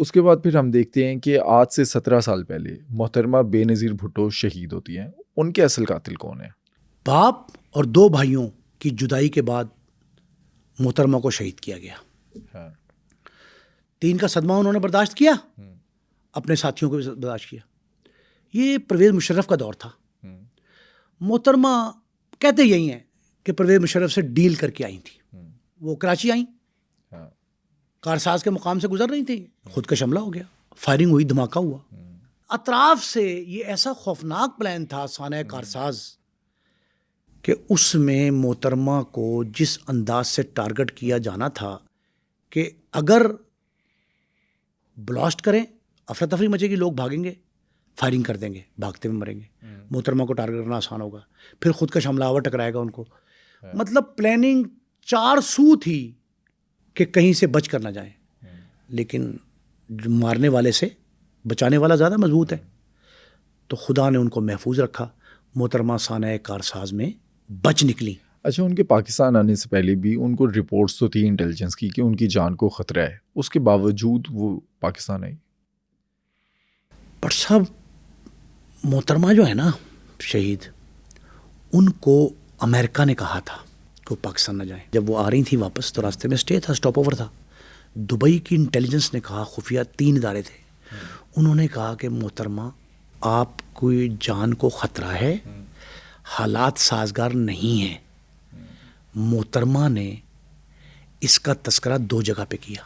اس کے بعد پھر ہم دیکھتے ہیں کہ آج سے 17 سال پہلے محترمہ بے نظیر بھٹو شہید ہوتی ہیں. ان کے اصل قاتل کون ہیں؟ باپ اور 2 بھائیوں کی جدائی کے بعد محترمہ کو شہید کیا گیا. ہاں 3 کا صدمہ انہوں نے برداشت کیا, اپنے ساتھیوں کو بھی برداشت کیا. یہ پرویز مشرف کا دور تھا. محترمہ کہتے یہی ہیں کہ پرویز مشرف سے ڈیل کر کے آئی تھی. وہ کراچی آئیں, کارساز کے مقام سے گزر رہی تھی, خود کا حملہ ہو گیا, فائرنگ ہوئی, دھماکہ ہوا. اطراف سے یہ ایسا خوفناک پلان تھا سانحہ کارساز کہ اس میں محترمہ کو جس انداز سے ٹارگٹ کیا جانا تھا کہ اگر بلاسٹ کریں افراتفری مچے گی, لوگ بھاگیں گے, فائرنگ کر دیں گے, بھاگتے میں مریں گے. محترمہ کو ٹارگٹ کرنا آسان ہوگا, پھر خود کا حملہ آور ٹکرائے گا ان کو. مطلب پلاننگ 4 سو تھی کہ کہیں سے بچ کر نہ جائیں. لیکن مارنے والے سے بچانے والا زیادہ مضبوط ہے, تو خدا نے ان کو محفوظ رکھا. محترمہ سانحہ کارساز میں بچ نکلی. اچھا, ان کے پاکستان آنے سے پہلے بھی ان کو رپورٹس تو تھی انٹیلیجنس کی کہ ان کی جان کو خطرہ ہے, اس کے باوجود وہ پاکستان آئی. پر صاحب محترمہ جو ہے نا شہید, ان کو امریکہ نے کہا تھا کہ وہ پاکستان نہ جائیں. جب وہ آ رہی تھی واپس تو راستے میں اسٹے تھا, اسٹاپ اوور تھا. دبئی کی انٹیلیجنس نے کہا, خفیہ 3 ادارے تھے, انہوں نے کہا کہ محترمہ آپ کوئی جان کو خطرہ ہے, حالات سازگار نہیں ہیں. محترمہ نے اس کا تذکرہ 2 جگہ پہ کیا.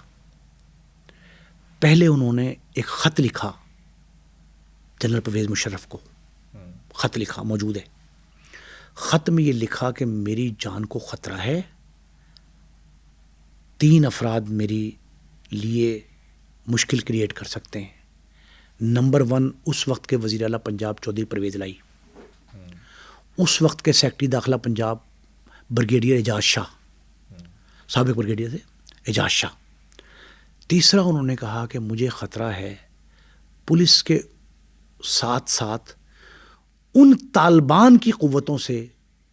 پہلے انہوں نے ایک خط لکھا جنرل پرویز مشرف کو, خط لکھا موجود ہے. خط میں یہ لکھا کہ میری جان کو خطرہ ہے, 3 افراد میری لیے مشکل کریٹ کر سکتے ہیں. نمبر 1 اس وقت کے وزیر اعلیٰ پنجاب چودھری پرویز الہی, اس وقت کے سیکرٹری داخلہ پنجاب بریگیڈیئر اعجاز شاہ, سابق بریگیڈیئر تھے اعجاز شاہ. تیسرا انہوں نے کہا کہ مجھے خطرہ ہے پولیس کے ساتھ ساتھ ان طالبان کی قوتوں سے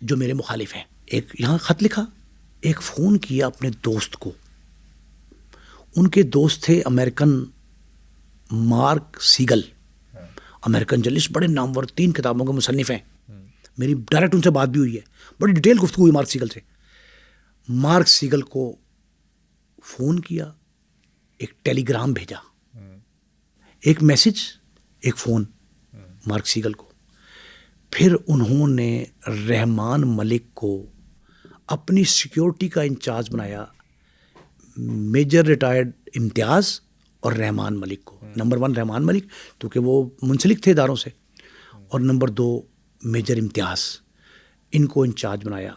جو میرے مخالف ہیں. ایک یہاں خط لکھا, ایک فون کیا اپنے دوست کو. ان کے دوست تھے امریکن مارک سیگل, امریکن جرنلسٹ, بڑے نامور, 3 کتابوں کے مصنف ہیں. میری ڈائریکٹ ان سے بات بھی ہوئی ہے, بڑی ڈیٹیل گفتگو ہوئی مارک سیگل سے. مارک سیگل کو فون کیا, ایک ٹیلی گرام بھیجا, ایک میسج, ایک فون مارک سیگل کو. پھر انہوں نے رحمان ملک کو اپنی سیکیورٹی کا انچارج بنایا, میجر ریٹائرڈ امتیاز اور رحمان ملک کو. نمبر 1 رحمان ملک کیونکہ وہ منسلک تھے اداروں سے, اور نمبر 2 میجر امتیاز, ان کو انچارج بنایا.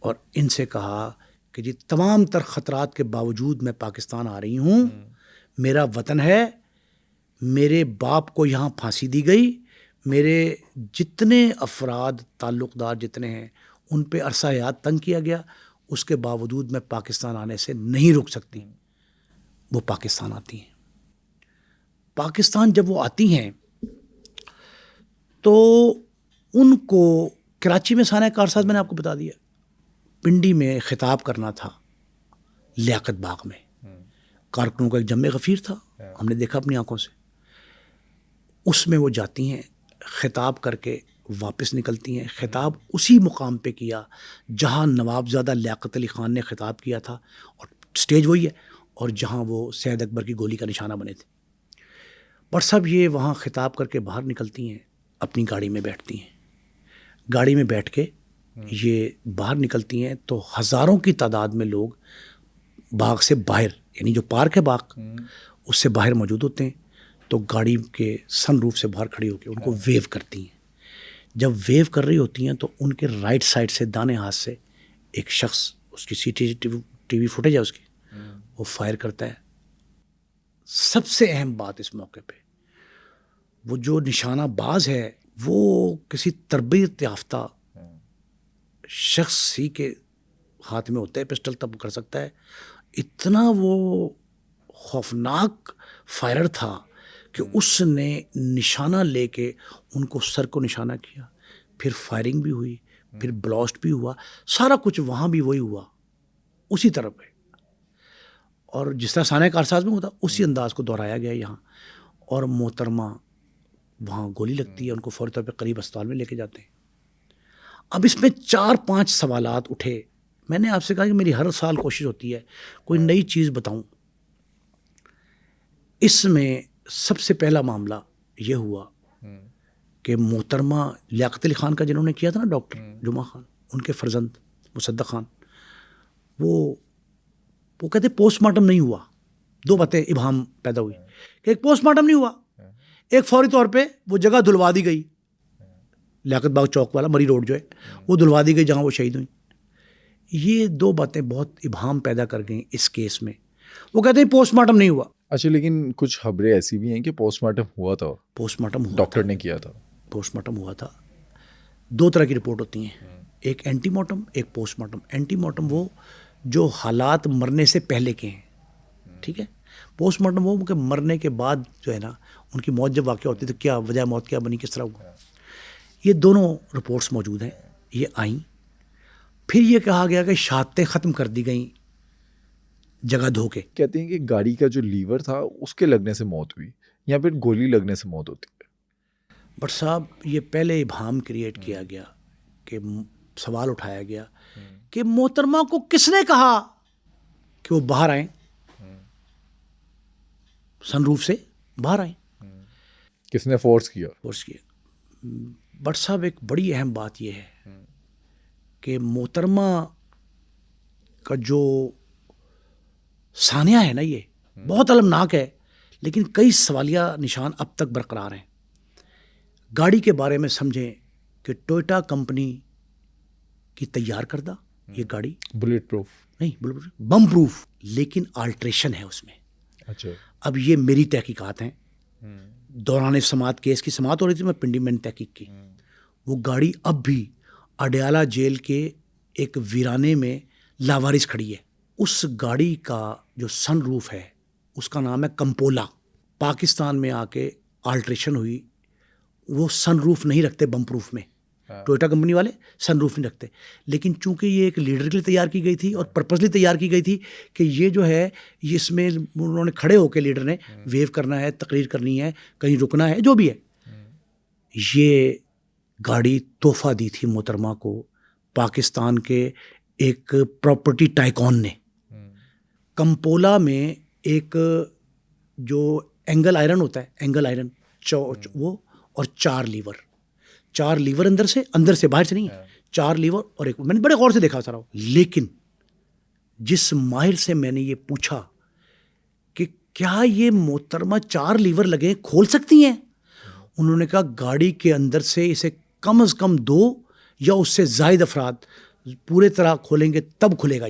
اور ان سے کہا کہ جی تمام تر خطرات کے باوجود میں پاکستان آ رہی ہوں, میرا وطن ہے, میرے باپ کو یہاں پھانسی دی گئی, میرے جتنے افراد تعلق دار جتنے ہیں ان پہ عرصہ حیات تنگ کیا گیا, اس کے باوجود میں پاکستان آنے سے نہیں رک سکتی. وہ پاکستان آتی ہیں. پاکستان جب وہ آتی ہیں تو ان کو کراچی میں سانحہ کارساز میں نے آپ کو بتا دیا, پنڈی میں خطاب کرنا تھا لیاقت باغ میں. کارکنوں کا ایک جمع غفیر تھا, ہم نے دیکھا اپنی آنکھوں سے. اس میں وہ جاتی ہیں, خطاب کر کے واپس نکلتی ہیں. خطاب اسی مقام پہ کیا جہاں نوابزادہ لیاقت علی خان نے خطاب کیا تھا, اور سٹیج وہی ہے, اور جہاں وہ سید اکبر کی گولی کا نشانہ بنے تھے. پر سب یہ وہاں خطاب کر کے باہر نکلتی ہیں, اپنی گاڑی میں بیٹھتی ہیں. گاڑی میں بیٹھ کے یہ باہر نکلتی ہیں تو ہزاروں کی تعداد میں لوگ باغ سے باہر, یعنی جو پارک ہے باغ, اس سے باہر موجود ہوتے ہیں. تو گاڑی کے سن روف سے باہر کھڑی ہو کے ان کو ویو کرتی ہیں. جب ویو کر رہی ہوتی ہیں تو ان کے رائٹ سائڈ سے, دانے ہاتھ سے, ایک شخص, اس کی ٹی وی فوٹیج ہے اس کی, وہ فائر کرتا ہے. سب سے اہم بات اس موقع پہ, وہ جو نشانہ باز ہے وہ کسی تربیت یافتہ شخص ہی کے ہاتھ میں ہوتا ہے, پسٹل تب کر سکتا ہے. اتنا وہ خوفناک فائرر تھا کہ اس نے نشانہ لے کے ان کو سر کو نشانہ کیا. پھر فائرنگ بھی ہوئی, پھر بلاسٹ بھی ہوا, سارا کچھ وہاں بھی وہی ہوا, اسی طرف ہے. اور جس طرح سانحہ کارساز میں ہوتا اسی انداز کو دہرایا گیا یہاں. اور محترمہ وہاں گولی لگتی ہے, ان کو فوری طور پہ قریب اسپتال میں لے کے جاتے ہیں. اب اس میں 4-5 سوالات اٹھے. میں نے آپ سے کہا کہ میری ہر سال کوشش ہوتی ہے کوئی نئی چیز بتاؤں. اس میں سب سے پہلا معاملہ یہ ہوا کہ محترمہ لیاقت علی خان کا جنہوں نے کیا تھا نا, ڈاکٹر جمعہ خان, ان کے فرزند مصدق خان, وہ کہتے پوسٹ مارٹم نہیں ہوا. 2 باتیں ابہام پیدا ہوئی کہ ایک پوسٹ مارٹم نہیں ہوا, ایک فوری طور پہ وہ جگہ دھلوا دی گئی, لیاقت باغ چوک والا مری روڈ جو ہے وہ دھلوا دی گئی جہاں وہ شہید ہوئیں. یہ 2 باتیں بہت ابہام پیدا کر گئیں اس کیس میں. وہ کہتے ہیں پوسٹ مارٹم نہیں ہوا. اچھا, لیکن کچھ خبریں ایسی بھی ہیں کہ پوسٹ مارٹم ہوا تھا, پوسٹ مارٹم ہوا, ڈاکٹر نے کیا تھا. پوسٹ مارٹم ہوا تھا. 2 طرح کی رپورٹ ہوتی ہیں, ایک اینٹی مارٹم, ایک پوسٹ مارٹم. اینٹی مارٹم وہ جو حالات مرنے سے پہلے کے ہیں, ٹھیک ہے. پوسٹ مارٹم وہ کہ مرنے کے بعد جو ہے نا ان کی موت جب واقع ہوتی ہے تو کیا وجہ موت کیا بنی, کس طرح ہوا. یہ دونوں رپورٹس موجود ہیں, یہ آئیں. پھر یہ کہا گیا کہ شہادتیں ختم کر دی گئیں جگہ دھو کے. کہتے ہیں کہ گاڑی کا جو لیور تھا اس کے لگنے سے موت ہوئی یا پھر گولی لگنے سے موت ہوتی ہے. بٹ صاحب یہ پہلے ابہام کریٹ کیا گیا کہ سوال اٹھایا گیا کہ محترمہ کو کس نے کہا کہ وہ باہر آئیں, سن روف سے باہر آئیں, کس نے فورس کیا. فورس کیا. بٹ صاحب ایک بڑی اہم بات یہ ہے کہ محترمہ کا جو سانحہ ہے نا یہ بہت المناک ہے, لیکن کئی سوالیہ نشان اب تک برقرار ہیں. گاڑی کے بارے میں سمجھیں کہ ٹوئٹا کمپنی کی تیار کردہ یہ گاڑی بلیٹ پروف نہیں, بم پروف, لیکن آلٹریشن ہے اس میں. اچھا, اب یہ میری تحقیقات ہیں, دوران سماعت کیس کی سماعت ہو رہی تھی, میں پنڈی میں تحقیق کی. وہ گاڑی اب بھی اڈیالہ جیل کے ایک ویرانے میں لاوارث کھڑی ہے. اس گاڑی کا جو سن روف ہے اس کا نام ہے کمپولا. پاکستان میں آ کے آلٹریشن ہوئی. وہ سن روف نہیں رکھتے بم پروف میں, ٹوئٹا کمپنی والے سن روف نہیں رکھتے, لیکن چونکہ یہ ایک لیڈر کے لیے تیار کی گئی تھی اور پرپزلی تیار کی گئی تھی کہ یہ جو ہے یہ اس میں انہوں نے کھڑے ہو کے لیڈر نے ویو کرنا ہے, تقریر کرنی ہے, کہیں رکنا ہے, جو بھی ہے. یہ گاڑی تحفہ دی تھی محترمہ کو پاکستان کے ایک پراپرٹی ٹائکون نے. کمپولا میں ایک جو اینگل آئرن ہوتا ہے, اینگل آئرن وہ, اور 4 لیور اندر سے باہر سے نہیں, 4 لیور اور ایک, میں نے بڑے غور سے دیکھا سارا. لیکن جس ماہر سے میں نے یہ پوچھا کہ کیا یہ محترمہ 4 لیور لگے کھول سکتی ہیں, انہوں نے کہا گاڑی کے اندر سے اسے کم از کم 2 یا اس سے زائد افراد پورے طرح کھولیں گے تب کھلے گا.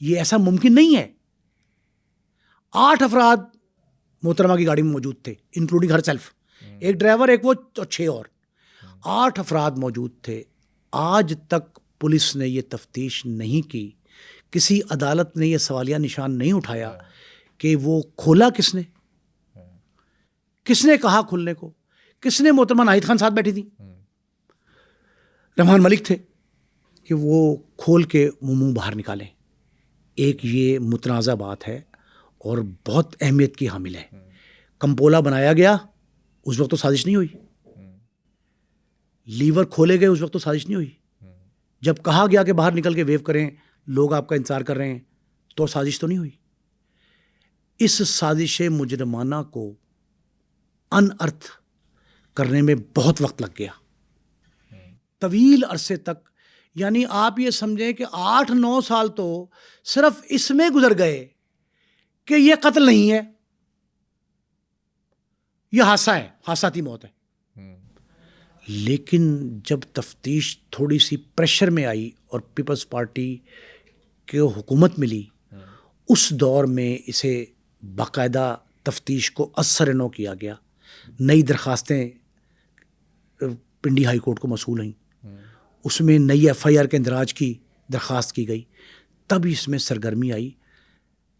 یہ ایسا ممکن نہیں ہے. 8 افراد محترمہ کی گاڑی میں موجود تھے, انکلوڈنگ ہر سیلف, ایک ڈرائیور, ایک وہ, اور 6 اور. 8 افراد موجود تھے. آج تک پولیس نے یہ تفتیش نہیں کی, کسی عدالت نے یہ سوالیہ نشان نہیں اٹھایا کہ وہ کھولا کس نے, کس نے کہا کھلنے کو, کس نے. محترمہ ناہید خان ساتھ بیٹھی تھی, رحمان ملک تھے کہ وہ کھول کے منہ باہر نکالیں. ایک یہ متنازع بات ہے اور بہت اہمیت کی حامل ہے. کمپولا بنایا گیا اس وقت تو سازش نہیں ہوئی, لیور کھولے گئے اس وقت تو سازش نہیں ہوئی. جب کہا گیا کہ باہر نکل کے ویو کریں, لوگ آپ کا انتظار کر رہے ہیں, تو سازش تو نہیں ہوئی. اس سازش مجرمانہ کو ان ارتھ کرنے میں بہت وقت لگ گیا, طویل عرصے تک. یعنی آپ یہ سمجھیں کہ 8-9 سال تو صرف اس میں گزر گئے کہ یہ قتل نہیں ہے, یہ حادثہ ہے, حادثاتی موت ہے. لیکن جب تفتیش تھوڑی سی پریشر میں آئی اور پیپلز پارٹی کو حکومت ملی, اس دور میں اسے باقاعدہ تفتیش کو اثر نو کیا گیا. نئی درخواستیں پنڈی ہائی کورٹ کو موصول ہوئیں, اس میں نئی FIR کے اندراج کی درخواست کی گئی, تب اس میں سرگرمی آئی.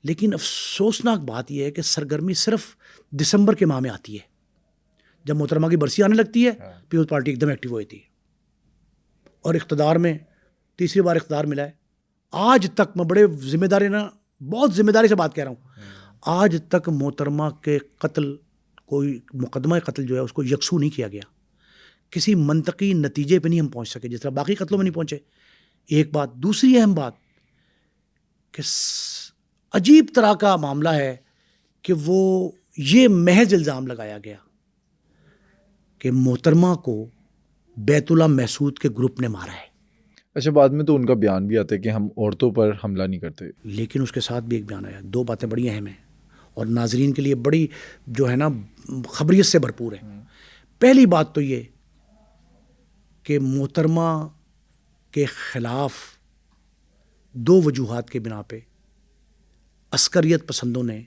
لیکن افسوسناک بات یہ ہے کہ سرگرمی صرف دسمبر کے ماہ میں آتی ہے, جب محترمہ کی برسی آنے لگتی ہے پیپلز پارٹی ایک دم ایکٹیو ہوتی ہے اور اقتدار میں تیسری بار اقتدار ملا ہے. آج تک میں بڑے ذمہ داری نا بہت ذمہ داری سے بات کہہ رہا ہوں، آج تک محترمہ کے قتل، کوئی مقدمہ قتل جو ہے اس کو یکسو نہیں کیا گیا، کسی منطقی نتیجے پہ نہیں ہم پہنچ سکے جس طرح باقی قتلوں میں نہیں پہنچے. ایک بات. دوسری اہم بات کہ عجیب طرح کا معاملہ ہے کہ وہ یہ محض الزام لگایا گیا کہ محترمہ کو بیت اللہ محسود کے گروپ نے مارا ہے. اچھا، بعد میں تو ان کا بیان بھی آتا ہے کہ ہم عورتوں پر حملہ نہیں کرتے، لیکن اس کے ساتھ بھی ایک بیان آیا. دو باتیں بڑی اہم ہیں اور ناظرین کے لیے بڑی جو ہے نا خبریت سے بھرپور ہے. پہلی بات تو یہ کہ محترمہ کے خلاف دو وجوہات کے بنا پہ عسکریت پسندوں نے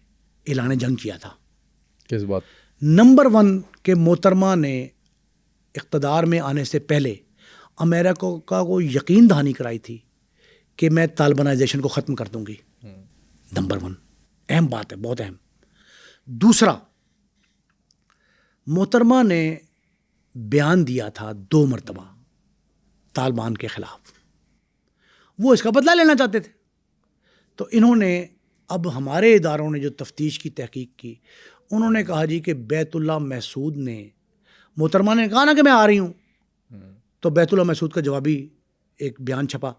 اعلان جنگ کیا تھا. کس بات؟ نمبر 1 کہ محترمہ نے اقتدار میں آنے سے پہلے امریکہ کا کو یقین دہانی کرائی تھی کہ میں طالبانائزیشن کو ختم کر دوں گی. نمبر 1 اہم بات ہے، بہت اہم. دوسرا، محترمہ نے بیان دیا تھا 2 مرتبہ طالبان کے خلاف، وہ اس کا بدلہ لینا چاہتے تھے. تو انہوں نے اب ہمارے اداروں نے جو تفتیش کی تحقیق کی، انہوں نے کہا جی کہ بیت اللہ محسود نے، محترمہ نے کہا نا کہ میں آ رہی ہوں، تو بیت اللہ محسود کا جوابی ایک بیان چھپا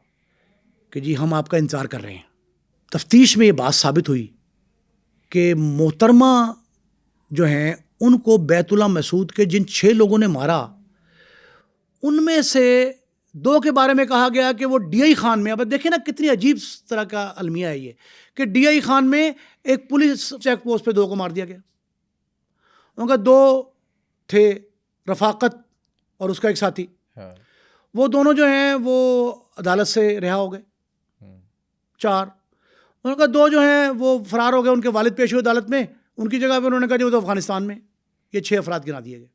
کہ جی ہم آپ کا انتظار کر رہے ہیں. تفتیش میں یہ بات ثابت ہوئی کہ محترمہ جو ہیں ان کو بیت اللہ محسود کے جن 6 لوگوں نے مارا، ان میں سے 2 کے بارے میں کہا گیا کہ وہ ڈی آئی خان میں، اب دیکھیں نا کتنی عجیب طرح کا المیہ ہے یہ، کہ ڈی آئی خان میں ایک پولیس چیک پوسٹ پہ 2 کو مار دیا گیا. ان کا 2 تھے، رفاقت اور اس کا ایک ساتھی، وہ دونوں جو ہیں وہ عدالت سے رہا ہو گئے. 4 ان کا 2 جو ہیں وہ فرار ہو گئے، ان کے والد پیش ہوئے عدالت میں، ان کی جگہ پہ انہوں نے کہا جی وہ تو افغانستان میں. یہ 6 افراد گنا دیے گئے.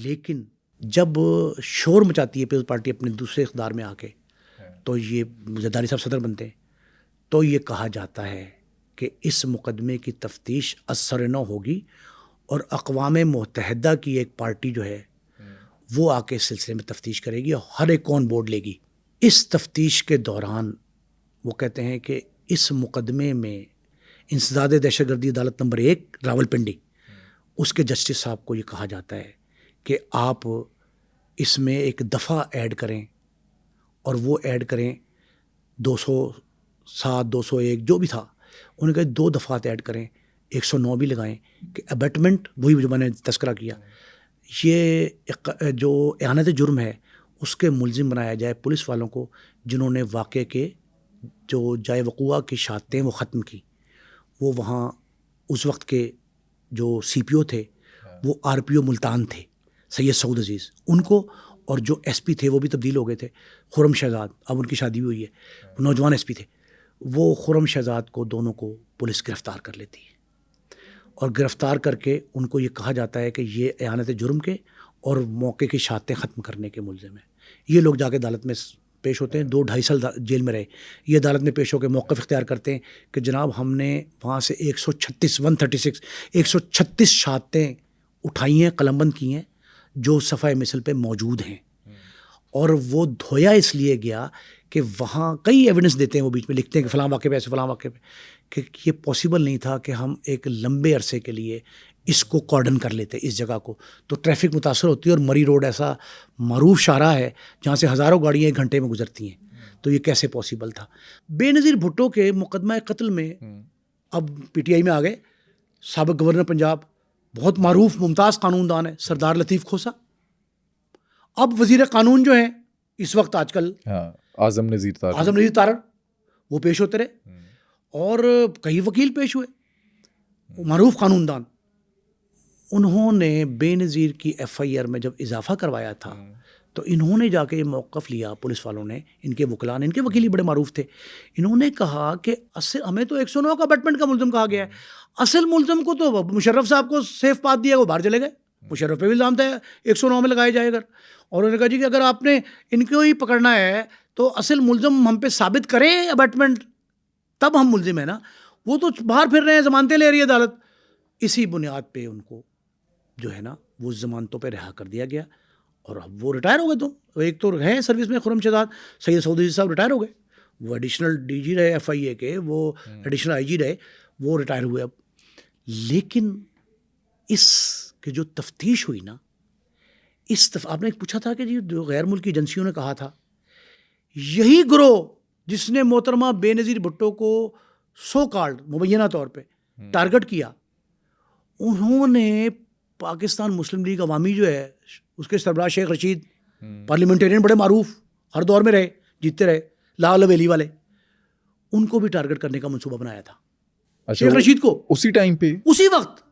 لیکن جب شور مچاتی ہے پیپلز پارٹی اپنے دوسرے اقتدار میں آ کے، تو یہ زرداری صاحب صدر بنتے ہیں، تو یہ کہا جاتا ہے کہ اس مقدمے کی تفتیش اثر نو ہوگی اور اقوام متحدہ کی ایک پارٹی جو ہے وہ آ کے اس سلسلے میں تفتیش کرے گی اور ہر ایک کو آن بورڈ لے گی. اس تفتیش کے دوران وہ کہتے ہیں کہ اس مقدمے میں انسداد دہشت گردی عدالت نمبر 1 راول پنڈی، اس کے جسٹس صاحب کو یہ کہا جاتا ہے کہ آپ اس میں ایک دفعہ ایڈ کریں، اور وہ ایڈ کریں 207 201 جو بھی تھا، انہوں نے کہا 2 دفعات ایڈ کریں، 109 بھی لگائیں کہ ابیٹمنٹ، وہی جو میں نے تذکرہ کیا، یہ جو اعانت جرم ہے اس کے ملزم بنایا جائے پولیس والوں کو جنہوں نے واقعے کے جو جائے وقوع کی شہادتیں وہ ختم کی. وہ وہاں اس وقت کے جو سی پی او تھے وہ آر پی او ملتان تھے، سید سعود عزیز، ان کو، اور جو ایس پی تھے وہ بھی تبدیل ہو گئے تھے، خرم شہزاد، اب ان کی شادی بھی ہوئی ہے، نوجوان ایس پی تھے وہ. خرم شہزاد کو دونوں کو پولیس گرفتار کر لیتی ہے، اور گرفتار کر کے ان کو یہ کہا جاتا ہے کہ یہ اعانت جرم کے اور موقع کی شہادتیں ختم کرنے کے ملزم ہیں. یہ لوگ جا کے عدالت میں پیش ہوتے ہیں، 2-2.5 سال جیل میں رہے. یہ عدالت میں پیش ہو کے موقف اختیار کرتے ہیں کہ جناب ہم نے وہاں سے 136 شہادتیں اٹھائی ہیں، قلم بند کی ہیں جو صفحہ مثل پہ موجود ہیں، اور وہ دھویا اس لیے گیا کہ وہاں کئی ایویڈنس دیتے ہیں، وہ بیچ میں لکھتے ہیں کہ فلاں واقعے پہ ایسے، فلاں واقعے پہ، کہ یہ پاسبل نہیں تھا کہ ہم ایک لمبے عرصے کے لیے اس کو کارڈن کر لیتے اس جگہ کو، تو ٹریفک متاثر ہوتی ہے، اور مری روڈ ایسا معروف شاہراہ ہے جہاں سے ہزاروں گاڑیاں 1 گھنٹے میں گزرتی ہیں، تو یہ کیسے پاسبل تھا. بے نظیر بھٹو کے مقدمہ قتل میں اب پی ٹی آئی میں آ گئے، سابق گورنر پنجاب، بہت معروف ممتاز قانون دان ہے سردار لطیف کھوسا، اب وزیر قانون جو ہیں اس وقت آج کل اعظم نذیر تارڑ، وہ پیش ہوتے رہے، اور کئی وکیل پیش ہوئے معروف قانون دان. انہوں نے بے نظیر کی ایف آئی آر میں جب اضافہ کروایا تھا تو انہوں نے جا کے یہ موقف لیا، پولیس والوں نے، ان کے وکلاء نے، ان کے وکیل بڑے معروف تھے، انہوں نے کہا کہ ہمیں تو 109 کا ابیٹمنٹ کا ملزم کہا گیا ہے، اصل ملزم کو تو مشرف صاحب کو سیف پات دیا، وہ باہر چلے گئے، مشرف پہ بھی الزام تھا 109 میں لگائے جائے اگر. اور انہوں نے کہا جی کہ اگر آپ نے ان کو ہی پکڑنا ہے تو اصل ملزم ہم پہ ثابت کریں ابیٹمنٹ، تب ہم ملزم ہیں نا، وہ تو باہر پھر رہے ہیں، ضمانتیں لے رہی ہے عدالت. اسی بنیاد پہ ان کو جو ہے نا وہ ضمانتوں پہ رہا کر دیا گیا، اور اب وہ ریٹائر ہو گئے. تو ایک تو ہیں سروس میں خرم شہزاد، سید سعود عزیز صاحب ریٹائر ہو گئے، وہ ایڈیشنل ڈی جی رہے FIA کے, وہ ایڈیشنل IG رہے, وہ ریٹائر ہوئے اب. لیکن اس کے جو تفتیش ہوئی نا, آپ نے پوچھا تھا کہ جی جو غیر ملکی ایجنسیوں نے کہا تھا, یہی گروہ جس نے محترمہ بے نظیر بھٹو کو سو کالڈ مبینہ طور پہ ٹارگٹ کیا, انہوں نے پاکستان مسلم لیگ عوامی جو ہے اس کے سربراہ شیخ رشید, پارلیمنٹرین بڑے معروف, ہر دور میں رہے, جیتتے رہے, لاہور ویلی والے, ان کو بھی ٹارگٹ کرنے کا منصوبہ بنایا تھا شیخ رشید کو اسی ٹائم پہ, اسی وقت.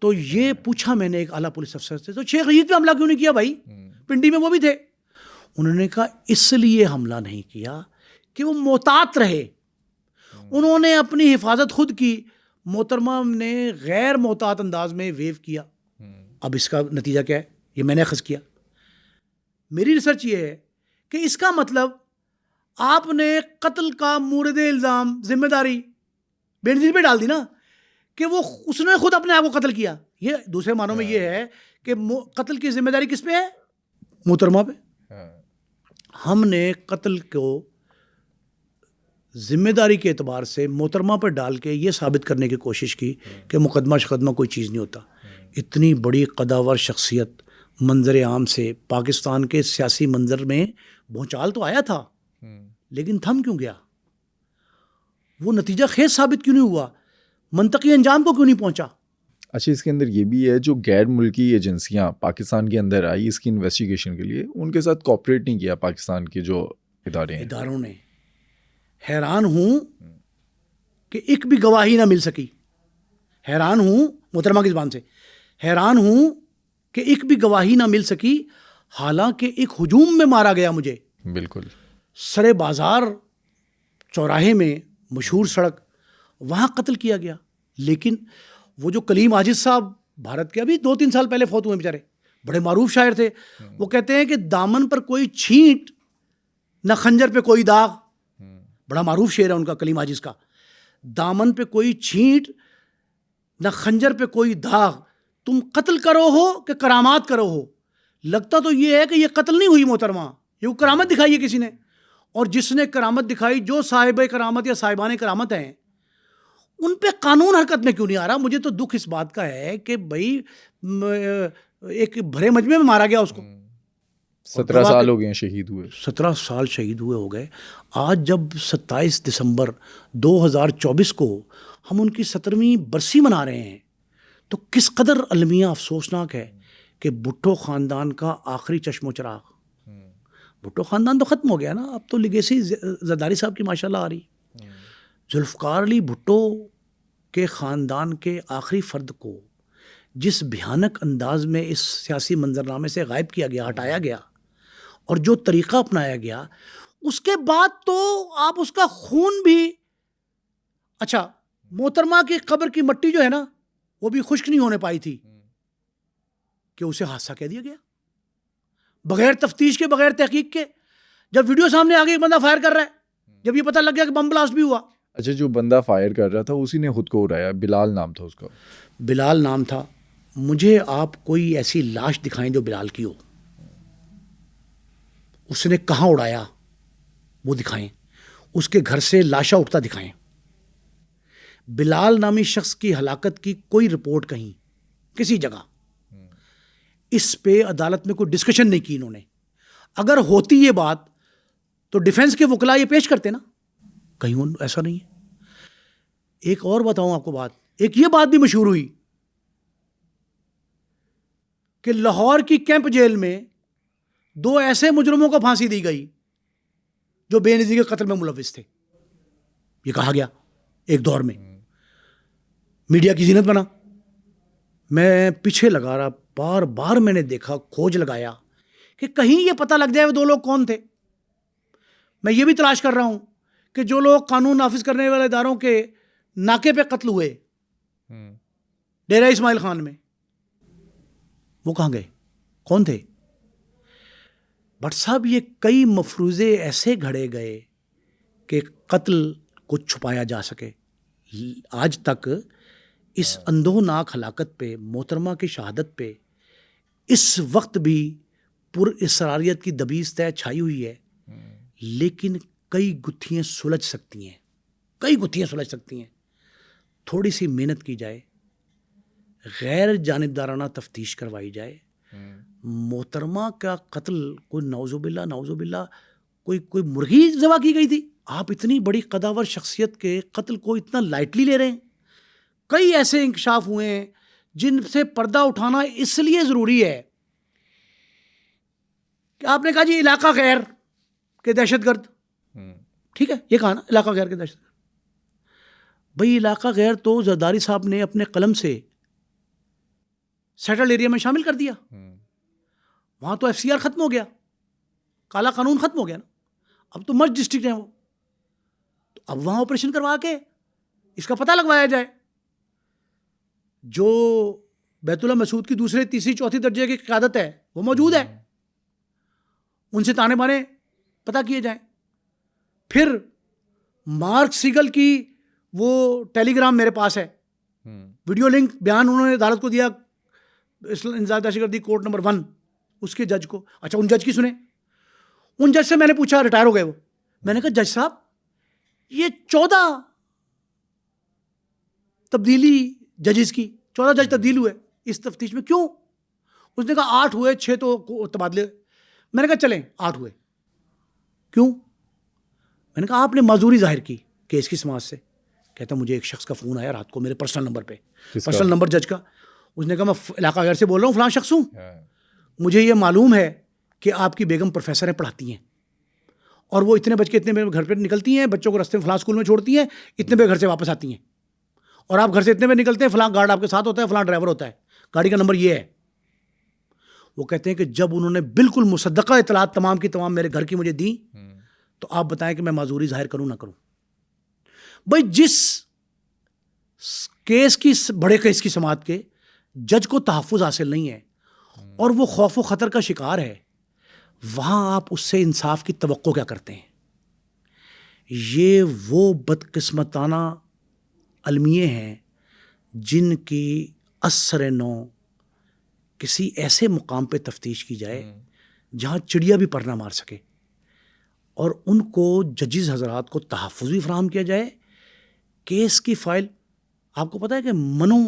تو یہ پوچھا میں نے ایک اعلیٰ پولیس افسر سے, تو شیخ رشید پہ حملہ کیوں نہیں کیا بھائی, پنڈی میں وہ بھی تھے. انہوں نے کہا اس لیے حملہ نہیں کیا کہ وہ محتاط رہے, انہوں نے اپنی حفاظت خود کی, محترمہ نے غیر محتاط انداز میں ویو کیا. اب اس کا نتیجہ کیا ہے, یہ میں نے اخذ کیا. میری ریسرچ یہ ہے کہ اس کا مطلب آپ نے قتل کا مورد الزام ذمہ داری بے نظیر پہ ڈال دی نا, کہ وہ اس نے خود اپنے آپ کو قتل کیا. یہ دوسرے معنوں میں یہ ہے کہ قتل کی ذمہ داری کس پہ ہے, محترمہ پہ. ہم نے قتل کو ذمہ داری کے اعتبار سے محترمہ پر ڈال کے یہ ثابت کرنے کی کوشش کی کہ مقدمہ شقدمہ کوئی چیز نہیں ہوتا. اتنی بڑی قداور شخصیت منظر عام سے پاکستان کے سیاسی منظر میں بھونچال تو آیا تھا, لیکن تھم کیوں گیا, وہ نتیجہ خیز ثابت کیوں نہیں ہوا, منطقی انجام کو کیوں نہیں پہنچا. اچھا, اس کے اندر یہ بھی ہے جو غیر ملکی ایجنسیاں پاکستان کے اندر آئی اس کی انویسٹیگیشن کے لیے, ان کے ساتھ کوآپریٹ نہیں کیا پاکستان کے جو اداروں نے. حیران ہوں کہ ایک بھی گواہی نہ مل سکی, حیران ہوں محترمہ کی زبان سے, حیران ہوں کہ ایک بھی گواہی نہ مل سکی, حالانکہ ایک ہجوم میں مارا گیا مجھے. بالکل سرے بازار چوراہے میں مشہور سڑک, وہاں قتل کیا گیا. لیکن وہ جو کلیم عاجز صاحب بھارت کے ابھی 2-3 سال پہلے فوت ہوئے بیچارے, بڑے معروف شاعر تھے, وہ کہتے ہیں کہ دامن پر کوئی چھینٹ نہ خنجر پہ کوئی داغ. بڑا معروف شعر ہے ان کا کلیم عاجز کا, دامن پہ کوئی چھینٹ نہ خنجر پہ کوئی داغ, تم قتل کرو ہو کہ کرامات کرو ہو. لگتا تو یہ ہے کہ یہ قتل نہیں ہوئی محترمہ, یہ کرامت دکھائی ہے کسی نے, اور جس نے کرامت دکھائی, جو صاحب کرامت یا صاحبان کرامت ہیں, ان پہ قانون حرکت میں کیوں نہیں آ رہا. مجھے تو دکھ اس بات کا ہے کہ بھائی ایک بھرے مجمع میں مارا گیا اس کو, 17 سال ہو گئے ہیں شہید ہوئے, 17 سال شہید ہوئے ہو گئے. آج جب 27 دسمبر 2024 کو ہم ان کی 17ویں برسی منا رہے ہیں, تو کس قدر المیہ افسوسناک ہے کہ بھٹو خاندان کا آخری چشم و چراغ. بھٹو خاندان تو ختم ہو گیا نا, اب تو لیگیسی زرداری صاحب کی ماشاءاللہ آ رہی. ذوالفقار علی بھٹو کے خاندان کے آخری فرد کو جس بھیانک انداز میں اس سیاسی منظرنامے سے غائب کیا گیا, ہٹایا گیا, اور جو طریقہ اپنایا گیا, اس کے بعد تو آپ اس کا خون بھی, اچھا محترمہ کی قبر کی مٹی جو ہے نا وہ بھی خشک نہیں ہونے پائی تھی کہ اسے حادثہ کہہ دیا گیا, بغیر تفتیش کے, بغیر تحقیق کے. جب ویڈیو سامنے آ گئی ایک بندہ فائر کر رہا ہے, جب یہ پتہ لگ گیا کہ بم بلاسٹ بھی ہوا. اچھا, جو بندہ فائر کر رہا تھا اسی نے خود کو اڑایا, بلال نام تھا اس کا. بلال نام تھا. مجھے آپ کوئی ایسی لاش دکھائیں جو بلال کی ہو, اس نے کہاں اڑایا وہ دکھائیں, اس کے گھر سے لاشا اٹھتا دکھائیں. بلال نامی شخص کی ہلاکت کی کوئی رپورٹ کہیں کسی جگہ, اس پہ عدالت میں کوئی ڈسکشن نہیں کی انہوں نے. اگر ہوتی یہ بات تو ڈیفنس کے وکلا یہ پیش کرتے نا, کہیں ایسا نہیں ہے. ایک اور بتاؤں آپ کو بات, ایک یہ بات بھی مشہور ہوئی کہ لاہور کی کیمپ جیل میں 2 ایسے مجرموں کو پھانسی دی گئی جو بے نظیر کے قتل میں ملوث تھے. یہ کہا گیا ایک دور میں, میڈیا کی زینت بنا. میں پیچھے لگا رہا, بار بار میں نے دیکھا, کھوج لگایا کہ کہیں یہ پتہ لگ جائے وہ 2 لوگ کون تھے. میں یہ بھی تلاش کر رہا ہوں کہ جو لوگ قانون نافذ کرنے والے اداروں کے ناکے پہ قتل ہوئے ڈیرہ اسماعیل خان میں, وہ کہاں گئے, کون تھے. بٹ صاحب یہ کئی مفروضے ایسے گھڑے گئے کہ قتل کو چھپایا جا سکے. آج تک اس اندوہناک ہلاکت پہ, محترمہ کی شہادت پہ اس وقت بھی پر اسراریت کی دبیز طے چھائی ہوئی ہے, لیکن کئی گتھیاں سلجھ سکتی ہیں. تھوڑی سی محنت کی جائے, غیر جانبدارانہ تفتیش کروائی جائے. محترمہ کا قتل کوئی نعوذ باللہ کوئی مرغی ذبح کی گئی تھی. آپ اتنی بڑی قداور شخصیت کے قتل کو اتنا لائٹلی لے رہے ہیں. کئی ایسے انکشاف ہوئے ہیں جن سے پردہ اٹھانا اس لیے ضروری ہے کہ آپ نے کہا جی علاقہ غیر کے دہشت گرد, ٹھیک ہے, یہ کہا نا علاقہ غیر کے دہشت گرد. بھئی علاقہ غیر تو زرداری صاحب نے اپنے قلم سے سیٹل ایریا میں شامل کر دیا. وہاں تو FCR ختم ہو گیا, کالا قانون ختم ہو گیا نا. اب تو مرج ڈسٹرکٹ ہیں وہ, تو اب وہاں آپریشن کروا کے اس کا پتہ لگوایا جائے. جو بیت اللہ مسعود کی دوسرے تیسری چوتھی درجے کی قیادت ہے وہ موجود ہے, ان سے تانے بانے پتہ کیے جائیں. پھر مارک سیگل کی وہ ٹیلی گرام میرے پاس ہے, ویڈیو لنک, بیان انہوں نے عدالت کو دیا انسداد دہشت گردی کورٹ نمبر 1 اس کے جج کو. اچھا ان جج کی سنیں. ان جج سے میں نے پوچھا, ریٹائر ہو گئے وہ, میں نے کہا جج صاحب یہ 14 تبدیلی ججز کی 14 جج تبدیل ہوئے اس تفتیش میں, کیوں؟ اس نے کہا 8 ہوئے, 6 تو تبادلے. میں نے کہا چلیں 8 ہوئے, کیوں؟ میں نے کہا آپ نے معذوری ظاہر کی کیس کی سماعت سے. کہتا مجھے ایک شخص کا فون آیا رات کو میرے پرسنل نمبر پہ, پرسنل نمبر جج کا. اس نے کہا میں علاقہ غیر سے بول رہا ہوں, فلاں شخص ہوں, مجھے یہ معلوم ہے کہ آپ کی بیگم پروفیسر ہیں, پڑھاتی ہیں, اور وہ اتنے بج کے اتنے بجے گھر پہ نکلتی ہیں, بچوں کو رستے میں فلاں اسکول میں چھوڑتی ہیں, اتنے بجے گھر سے واپس آتی ہیں, اور آپ گھر سے اتنے بجے نکلتے ہیں, فلاں گارڈ آپ کے ساتھ ہوتا ہے, فلاں ڈرائیور ہوتا ہے, گاڑی کا نمبر یہ ہے. وہ کہتے ہیں کہ جب انہوں نے بالکل مصدقہ اطلاعات تمام کی تمام میرے گھر کی مجھے دی, تو آپ بتائیں کہ میں معذوری ظاہر کروں نہ کروں. بھائی جس کیس کی بڑے کیس کی سماعت کے جج کو تحفظ حاصل نہیں ہے اور وہ خوف و خطر کا شکار ہے, وہاں آپ اس سے انصاف کی توقع کیا کرتے ہیں؟ یہ وہ بدقسمتانہ المیے ہیں جن کی اثر نو کسی ایسے مقام پہ تفتیش کی جائے جہاں چڑیا بھی پر نہ مار سکے, اور ان کو ججز حضرات کو تحفظ بھی فراہم کیا جائے. کیس کی فائل آپ کو پتہ ہے کہ منوں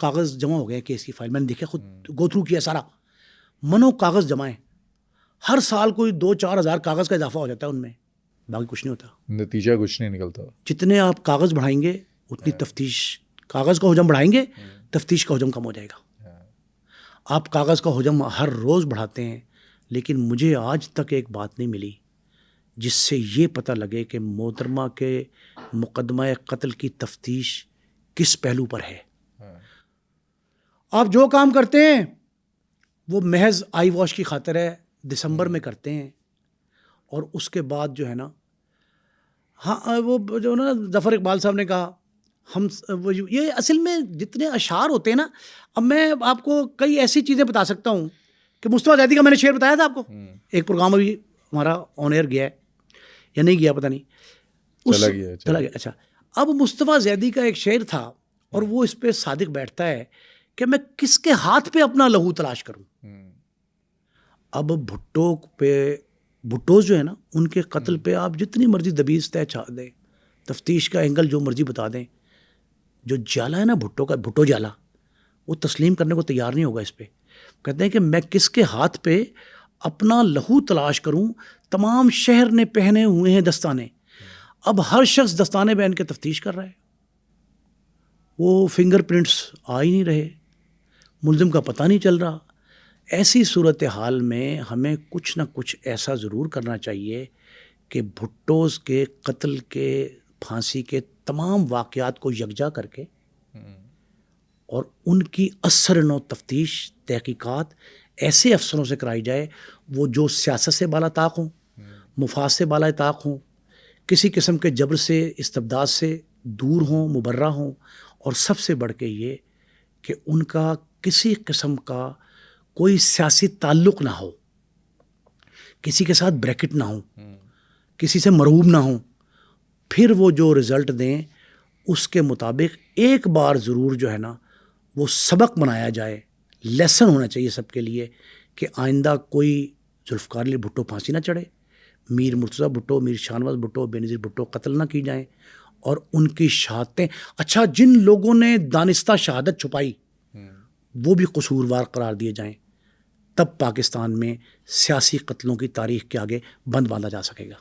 کاغذ جمع ہو گئے کیس کی فائل, میں نے دیکھا, خود گو تھرو کیا, سارا منوں کاغذ جمع ہیں. ہر سال کوئی 2-4 ہزار کاغذ کا اضافہ ہو جاتا ہے ان میں, باقی کچھ نہیں ہوتا, نتیجہ کچھ نہیں نکلتا. جتنے آپ کاغذ بڑھائیں گے اتنی تفتیش, کاغذ کا حجم بڑھائیں گے تفتیش کا حجم کم ہو جائے گا. آپ کاغذ کا حجم ہر روز بڑھاتے ہیں, لیکن مجھے آج تک ایک بات نہیں ملی جس سے یہ پتہ لگے کہ محترمہ کے مقدمہ قتل کی تفتیش کس پہلو پر ہے. آپ جو کام کرتے ہیں وہ محض آئی واش کی خاطر ہے, دسمبر میں کرتے ہیں, اور اس کے بعد جو ہے نا, ہاں وہ جو نا ظفر اقبال صاحب نے کہا, ہم یہ اصل میں جتنے اشعار ہوتے ہیں نا, اب میں آپ کو کئی ایسی چیزیں بتا سکتا ہوں کہ مصطفیٰ زیدی کا میں نے شعر بتایا تھا آپ کو, ایک پروگرام ابھی ہمارا آن ایئر گیا ہے یا نہیں گیا پتہ نہیں, چلا گیا. اچھا, اب مصطفیٰ زیدی کا ایک شعر تھا اور وہ اس پہ صادق بیٹھتا ہے کہ میں کس کے ہاتھ پہ اپنا لہو تلاش کروں. اب بھٹوز جو ہے نا, ان کے قتل پہ آپ جتنی مرضی دبیز طے چھا دیں, تفتیش کا اینگل جو مرضی بتا دیں, جو جالا ہے نا بھٹو جالا, وہ تسلیم کرنے کو تیار نہیں ہوگا اس پہ. کہتے ہیں کہ میں کس کے ہاتھ پہ اپنا لہو تلاش کروں, تمام شہر نے پہنے ہوئے ہیں دستانے, اب ہر شخص دستانے پہن کے تفتیش کر رہا ہے, وہ فنگر پرنٹس آ ہی نہیں رہے, ملزم کا پتہ نہیں چل رہا. ایسی صورتحال میں ہمیں کچھ نہ کچھ ایسا ضرور کرنا چاہیے کہ بھٹوز کے قتل کے, پھانسی کے تمام واقعات کو یکجا کر کے اور ان کی اثر نو تفتیش تحقیقات ایسے افسروں سے کرائی جائے وہ جو سیاست سے بالا طاق ہوں, مفاد سے بالا طاق ہوں, کسی قسم کے جبر سے استبداد سے دور ہوں, مبرہ ہوں, اور سب سے بڑھ کے یہ کہ ان کا کسی قسم کا کوئی سیاسی تعلق نہ ہو, کسی کے ساتھ بریکٹ نہ ہو, کسی سے مرعوب نہ ہوں. پھر وہ جو رزلٹ دیں اس کے مطابق ایک بار ضرور جو ہے نا وہ سبق بنایا جائے, لیسن ہونا چاہیے سب کے لیے کہ آئندہ کوئی ذوالفقار علی بھٹو پھانسی نہ چڑھے, میر مرتضیٰ بھٹو، میر شاہنواز بھٹو، بے نظیر بھٹو قتل نہ کی جائیں، اور ان کی شہادتیں، اچھا جن لوگوں نے دانستہ شہادت چھپائی وہ بھی قصوروار قرار دیے جائیں، تب پاکستان میں سیاسی قتلوں کی تاریخ کے آگے بند باندھا جا سکے گا.